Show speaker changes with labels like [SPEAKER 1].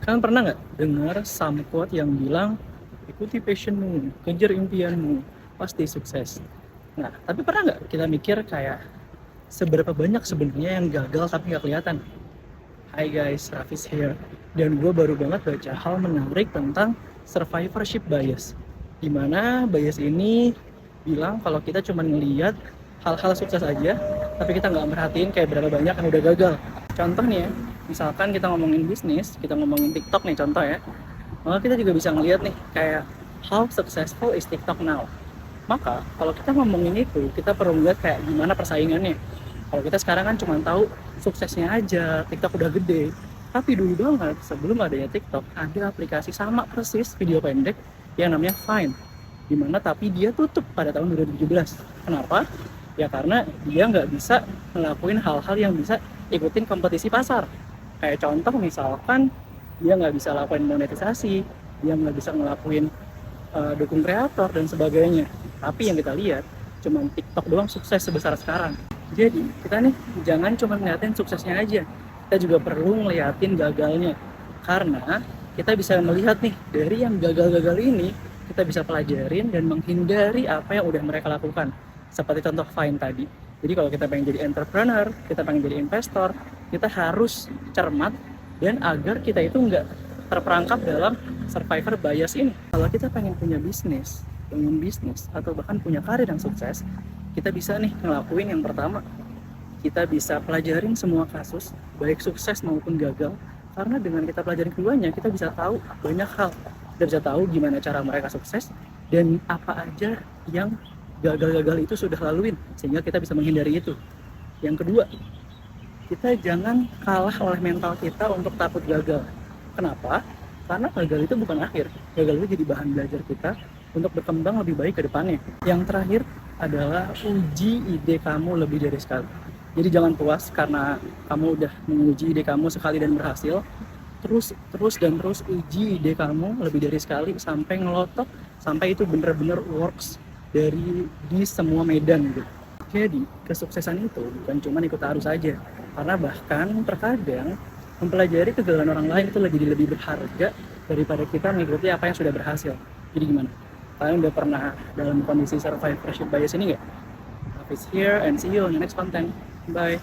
[SPEAKER 1] Kalian pernah nggak dengar some quote yang bilang, ikuti passionmu, kejar impianmu, pasti sukses. Nah, tapi pernah nggak kita mikir kayak seberapa banyak sebenarnya yang gagal tapi nggak kelihatan? Hai guys, Rafis here. Dan gue baru banget baca hal menarik tentang survivorship bias. Dimana bias ini bilang kalau kita cuma ngelihat hal-hal sukses aja, tapi kita nggak merhatiin kayak berapa banyak yang udah gagal. Contoh nih ya, misalkan kita ngomongin bisnis, kita ngomongin TikTok nih contoh ya, maka kita juga bisa ngelihat nih kayak how successful is TikTok now. Maka kalau kita ngomongin itu, kita perlu lihat kayak gimana persaingannya. Kalau kita sekarang kan cuma tahu suksesnya aja, TikTok udah gede. Tapi dulu banget sebelum adanya TikTok, ada aplikasi sama persis video pendek yang namanya Vine. Dimana tapi dia tutup pada tahun 2017. Kenapa? Ya karena dia nggak bisa ngelakuin hal-hal yang bisa ikutin kompetisi pasar. Kayak contoh misalkan dia nggak bisa lakuin monetisasi, dia nggak bisa ngelakuin dukung kreator dan sebagainya. Tapi yang kita lihat cuma TikTok doang sukses sebesar sekarang. Jadi kita nih jangan cuma ngeliatin suksesnya aja, kita juga perlu ngeliatin gagalnya. Karena kita bisa melihat nih dari yang gagal-gagal ini, kita bisa pelajarin dan menghindari apa yang udah mereka lakukan. Seperti contoh Vine tadi. Jadi kalau kita pengen jadi entrepreneur, kita pengen jadi investor, kita harus cermat dan agar kita itu nggak terperangkap dalam survivor bias ini. Kalau kita pengen punya bisnis, bangun bisnis, atau bahkan punya karir yang sukses, kita bisa nih ngelakuin yang pertama. Kita bisa pelajarin semua kasus, baik sukses maupun gagal, karena dengan kita pelajarin keduanya, kita bisa tahu banyak hal. Kita bisa tahu gimana cara mereka sukses, dan apa aja yang gagal-gagal itu sudah laluin, sehingga kita bisa menghindari itu. Yang kedua, kita jangan kalah oleh mental kita untuk takut gagal. Kenapa? Karena gagal itu bukan akhir. Gagal itu jadi bahan belajar kita untuk berkembang lebih baik ke depannya. Yang terakhir adalah uji ide kamu lebih dari sekali. Jadi jangan puas karena kamu udah menguji ide kamu sekali dan berhasil. Terus uji ide kamu lebih dari sekali sampai ngelotok, sampai itu bener-bener works di semua medan gitu. Jadi kesuksesan itu bukan cuma ikut arus saja, karena bahkan terkadang mempelajari kegagalan orang lain itu lebih berharga daripada kita mengikuti apa yang sudah berhasil. Jadi gimana? Kalian udah pernah dalam kondisi survivorship bias ini nggak? Hafiz here and see you on the next content. Bye.